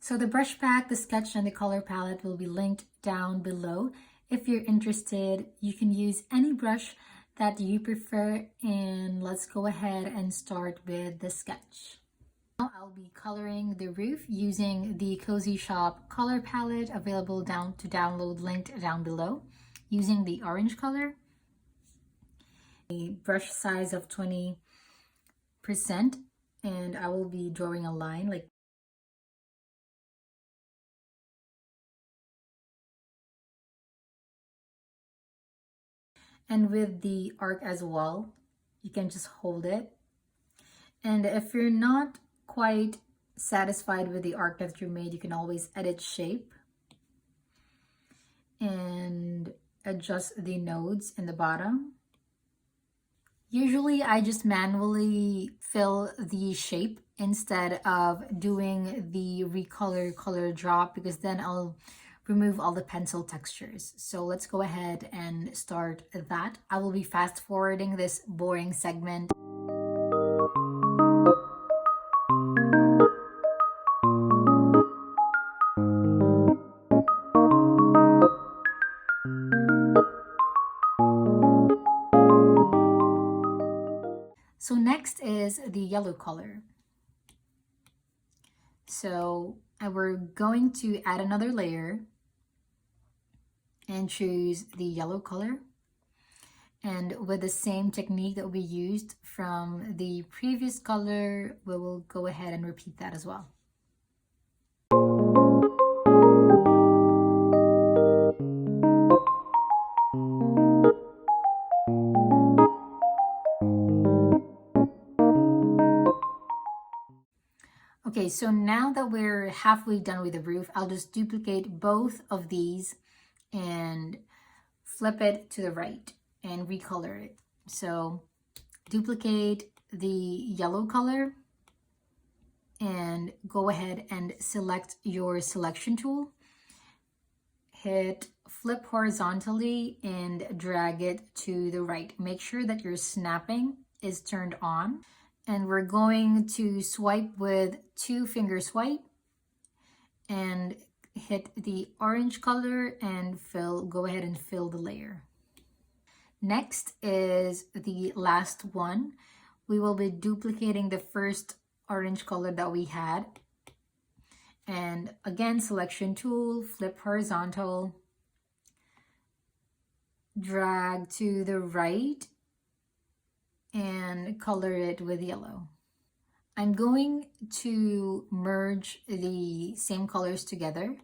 So the brush pack, the sketch, and the color palette will be linked down below. If you're interested, you can use any brush that you prefer, and let's go ahead and start with the sketch. Now I'll be coloring the roof using the Cozy Shop color palette, available down to download, linked down below, using the orange color, a brush size of 20%, and I will be drawing a line like and with the arc as well, you can just hold it. And if you're not quite satisfied with the arc that you made, you can always edit shape and adjust the nodes in the bottom. Usually I just manually fill the shape instead of doing the recolor color drop, because then I'll remove all the pencil textures. So let's go ahead and start that. I will be fast forwarding this boring segment. So next is the yellow color. So we're going to add another layer and choose the yellow color. And with the same technique that we used from the previous color, we will go ahead and repeat that as well. Okay, so now that we're halfway done with the roof, I'll just duplicate both of these and flip it to the right and recolor it. So duplicate the yellow color and go ahead and select your selection tool. Hit flip horizontally and drag it to the right. Make sure that your snapping is turned on. And we're going to swipe with 2-finger swipe and hit the orange color and go ahead and fill the layer. Next is the last one. We will be duplicating the first orange color that we had. And again, selection tool, flip horizontal, drag to the right, and color it with yellow. I'm going to merge the same colors together.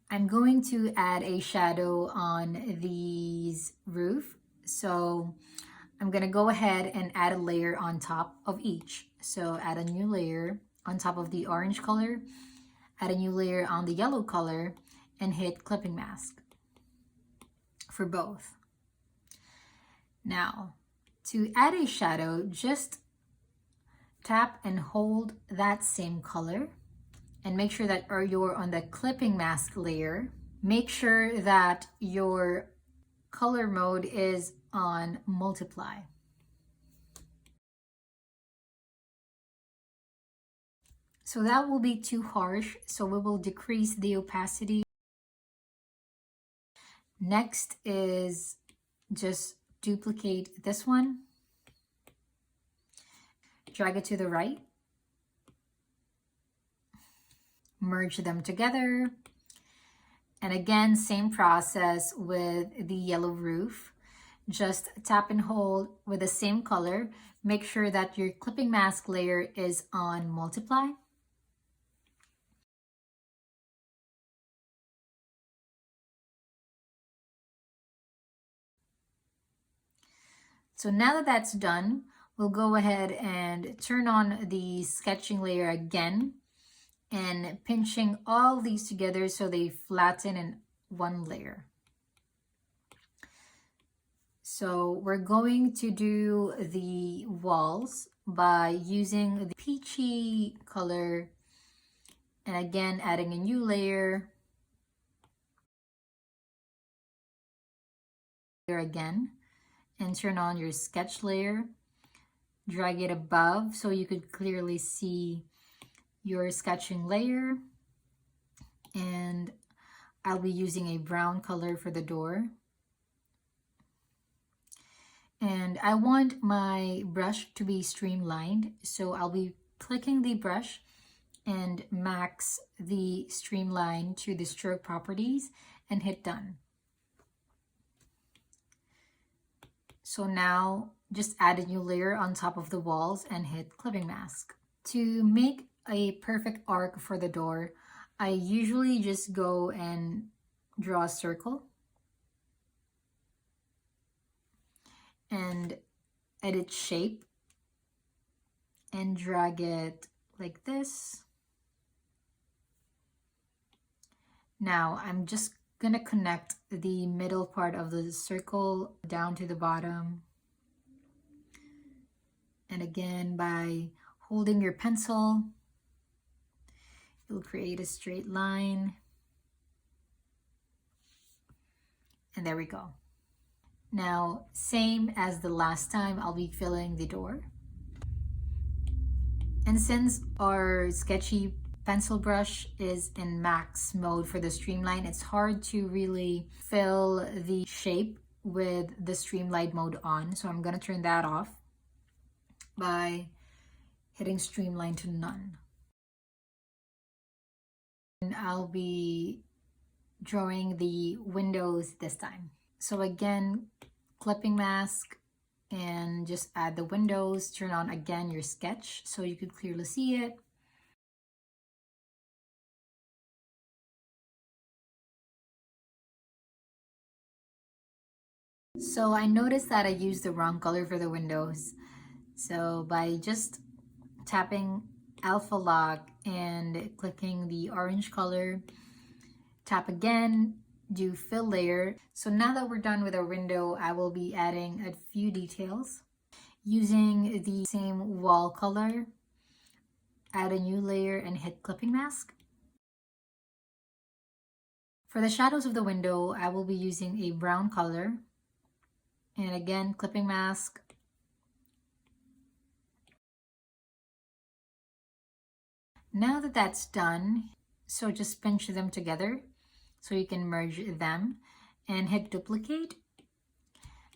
I'm going to add a shadow on these roof. So I'm going to go ahead and add a layer on top of each. So add a new layer on top of the orange color, add a new layer on the yellow color, and hit clipping mask for both. Now, to add a shadow, just tap and hold that same color and make sure that you're on the clipping mask layer. Make sure that your color mode is on multiply. So that will be too harsh, so we will decrease the opacity. Next is just duplicate this one, drag it to the right, merge them together, and again, same process with the yellow roof. Just tap and hold with the same color. Make sure that your clipping mask layer is on multiply. So now that that's done, we'll go ahead and turn on the sketching layer again and pinching all these together so they flatten in one layer. So we're going to do the walls by using the peachy color and again adding a new layer. Here again, and turn on your sketch layer. drag it above so you could clearly see your sketching layer. And I'll be using a brown color for the door. And I want my brush to be streamlined, so I'll be clicking the brush and max the streamline to the stroke properties and hit done. So now just add a new layer on top of the walls and hit clipping mask. To make a perfect arc for the door, I usually just go and draw a circle and edit shape and drag it like this. Now I'm just gonna connect the middle part of the circle down to the bottom. And again, by holding your pencil, you'll create a straight line. And there we go. Now, same as the last time, I'll be filling the door. And since our sketchy pencil brush is in max mode for the streamline, it's hard to really fill the shape with the streamline mode on. So I'm gonna turn that off by hitting streamline to none. And I'll be drawing the windows this time. So again, clipping mask and just add the windows, turn on again your sketch so you could clearly see it. So I noticed that I used the wrong color for the windows. So by just tapping alpha lock and clicking the orange color, tap again, do fill layer. So now that we're done with our window, I will be adding a few details. Using the same wall color, add a new layer and hit clipping mask. For the shadows of the window, I will be using a brown color. And again, clipping mask. Now that that's done, so just pinch them together so you can merge them and hit duplicate.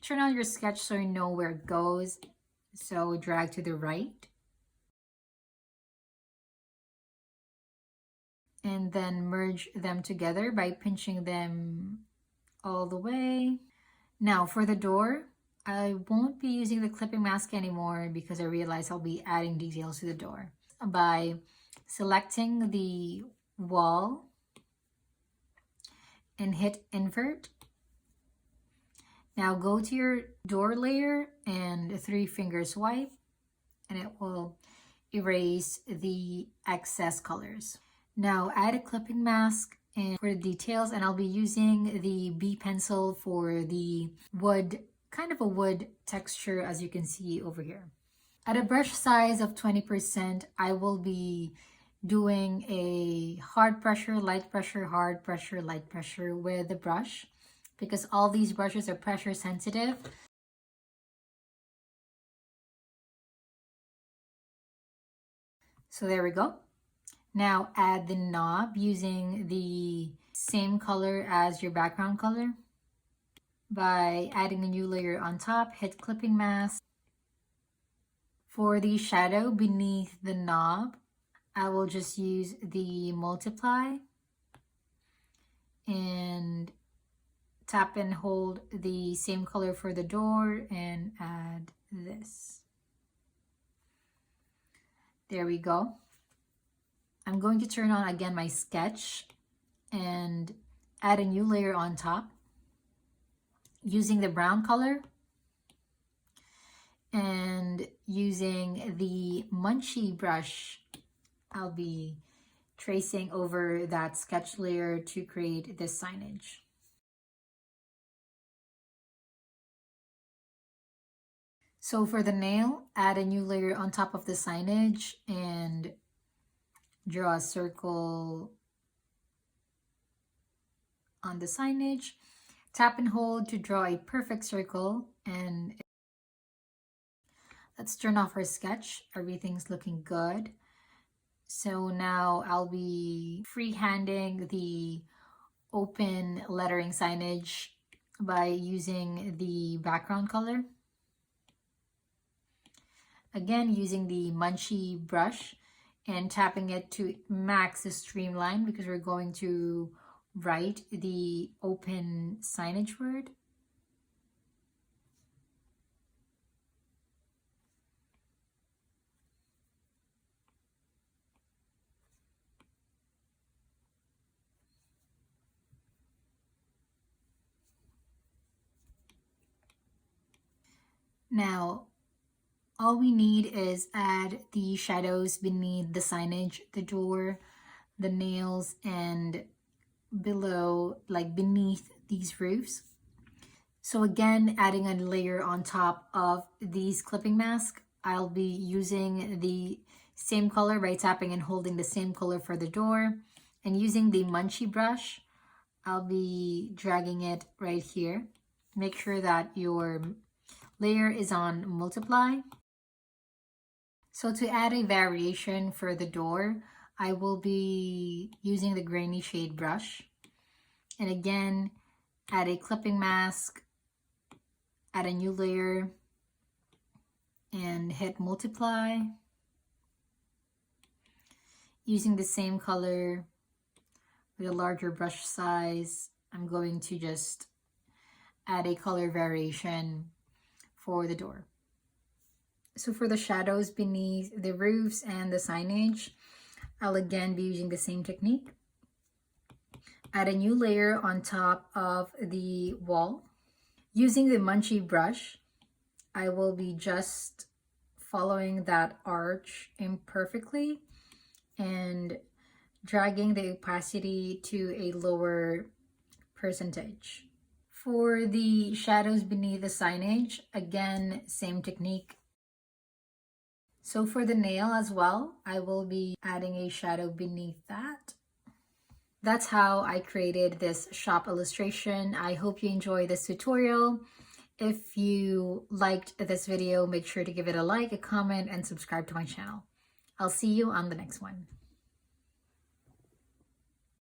Turn on your sketch so you know where it goes. So drag to the right. And then merge them together by pinching them all the way. Now for the door, I won't be using the clipping mask anymore because I realize I'll be adding details to the door. By selecting the wall and hit invert. Now go to your door layer and 3-finger swipe and it will erase the excess colors. Now add a clipping mask and for the details, and I'll be using the B pencil for the wood, kind of a wood texture as you can see over here. At a brush size of 20%, I will be doing a hard pressure, light pressure, hard pressure, light pressure with the brush because all these brushes are pressure sensitive. So there we go. Now add the knob using the same color as your background color. By adding a new layer on top, hit clipping mask. For the shadow beneath the knob, I will just use the multiply and tap and hold the same color for the door and add this. There we go. I'm going to turn on again my sketch and add a new layer on top using the brown color and using the Munchie brush. I'll be tracing over that sketch layer to create this signage. So for the nail, add a new layer on top of the signage and draw a circle on the signage. Tap and hold to draw a perfect circle, and Let's turn off our sketch. Everything's looking good. So now I'll be freehanding the open lettering signage by using the background color. Again, using the Munchie brush and tapping it to max the streamline because we're going to write the open signage word. Now, all we need is add the shadows beneath the signage, the door, the nails, and below, like beneath these roofs. So again, adding a layer on top of these clipping masks. I'll be using the same color by tapping and holding the same color for the door, and using the Munchie brush, I'll be dragging it right here. Make sure that your layer is on multiply. So to add a variation for the door, I will be using the grainy shade brush. And again, add a clipping mask, add a new layer, and hit multiply. Using the same color with a larger brush size, I'm going to just add a color variation for the door. So for the shadows beneath the roofs and the signage, I'll again be using the same technique. Add a new layer on top of the wall. Using the Munchie brush, I will be just following that arch imperfectly and dragging the opacity to a lower percentage. For the shadows beneath the signage, again, same technique. So for the nail as well, I will be adding a shadow beneath that. That's how I created this shop illustration. I hope you enjoy this tutorial. If you liked this video, make sure to give it a like, a comment, and subscribe to my channel. I'll see you on the next one.